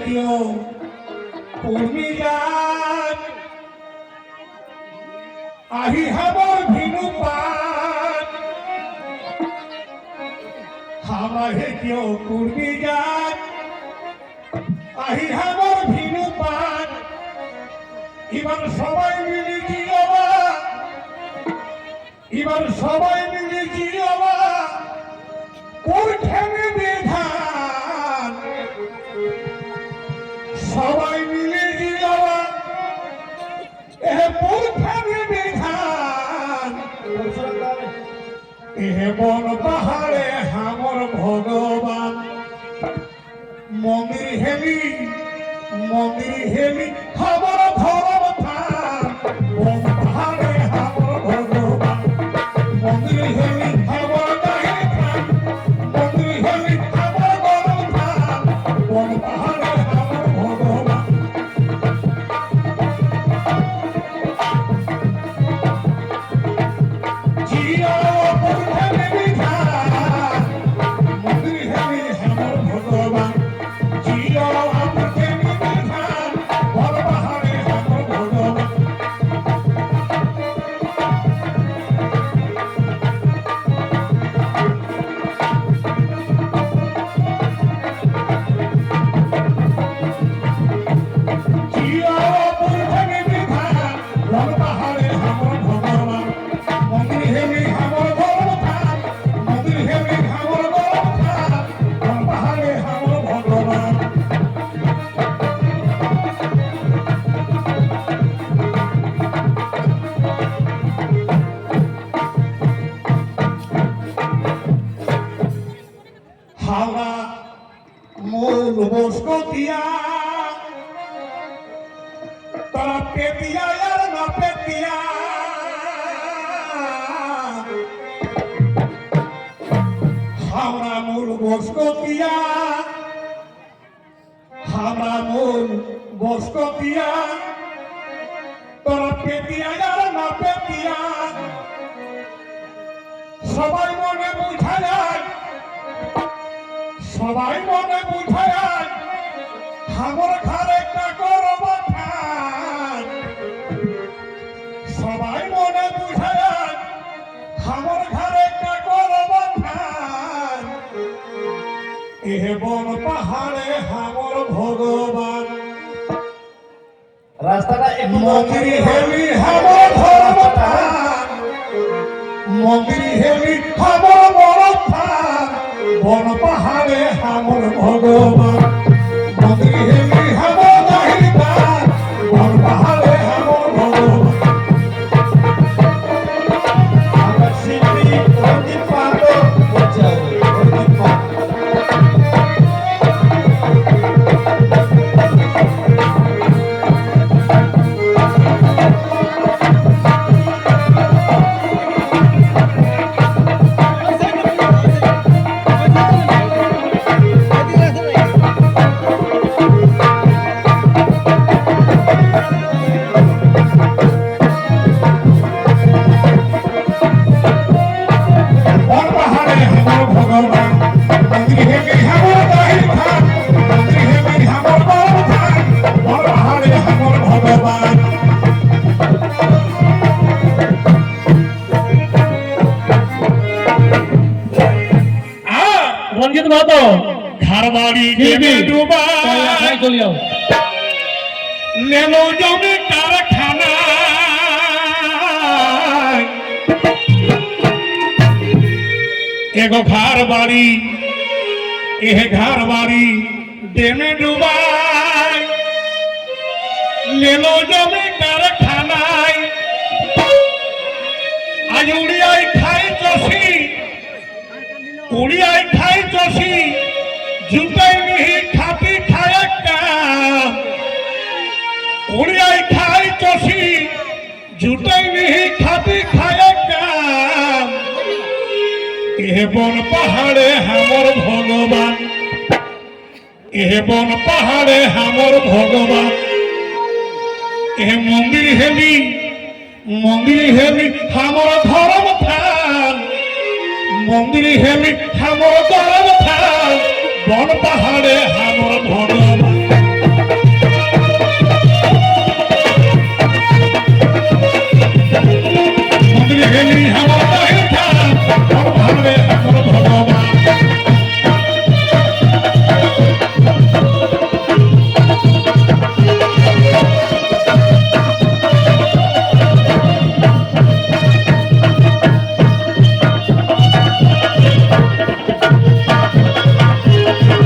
কিয় তুমি যান আহি হামৰ ভিনু পান হামাহে কিয় তুমি যান আহি হামৰ ভিনু পান এবার সবাই মিলে জিওবা এবার সবাই মিলে জিওবা কোরখানে বিধান সবাই মিলে জিওবা এ কোরখানে বিধান এ বন পাহাড়ে হামর ভগবান মন্দির হেলি খবর ধরম থান বন পাহাড়ে হামর ভগবান মন্দির হেলি খবর দাহি থান মন্দির হেলি খবর গরম থান বন পাহাড়ে হামর ভগবান জিও কোরখানে বিধান মন্দির হেলি হামর ভগবান জিও কোরখানে বিধান বন পাহাড়ে হামর ভগবান জিও কোরখানে বিধান বন পাহাড়ে হামর ভগবান মন্দির হেলি হামর গরম থান মন্দির হেলি হামর গরম থান বন পাহাড়ে হামর ভগবান হাওড়া মূল বসকতিয়া তারা পেতিয়া আর না পেতিয়া হাওড়া মূল বসকতিয়া হাওড়া মূল বসকতিয়া তারা পেতিয়া আর না পেতিয়া সবাই মনে বুঝায় সবাই মনে বুঝায় হামর ঘরে একটা গরম থান সবাই মনে বুঝায় হামর ঘরে একটা গরম থান এ বন পাহাড়ে হামর ভগবান রাস্তাটা একটু মন্দির হেলি হামর ধর্ম থান মন্দির হেলি হামর বড় থান বন পাহাড়ে হামর ভগবান মন্দির হেলি হামর দাহি থান বন পাহাড়ে হামর ভগবান আমরা শিল্পী রঞ্জিত পাত্র বলছি রঞ্জিত পাত্র বন পাহাড়ে হামর ভগবান মন্দির হেলি হামর দাহি থান মন্দির হেলি হামর বড় থান বন পাহাড়ে হামর ভগবান রঞ্জিত মাহাতো ঘরবাড়ি দেবে ডুবা চলিও লেলো জমি কারখানা এগো ঘর বাড়ি এ ঘর বাড়ি দেমে ডুবাই লেলো জমি কারখানায় আজ উড়িয়ায় খাই চষি উড়িয়ায় খাই চষি জুতাই মিহি খাতি খায় কাম উড়িয়ায় খাই চষি জুতাই মিহি খাতি খায় কাম এ বন পাহাড়ে হামর ভগবান এ বন পাহাড়ে হামর ভগবান এ মন্দির হেলি হামর ধর্ম থান মন্দির হেলি হামর গরম থান বন পাহাড়ে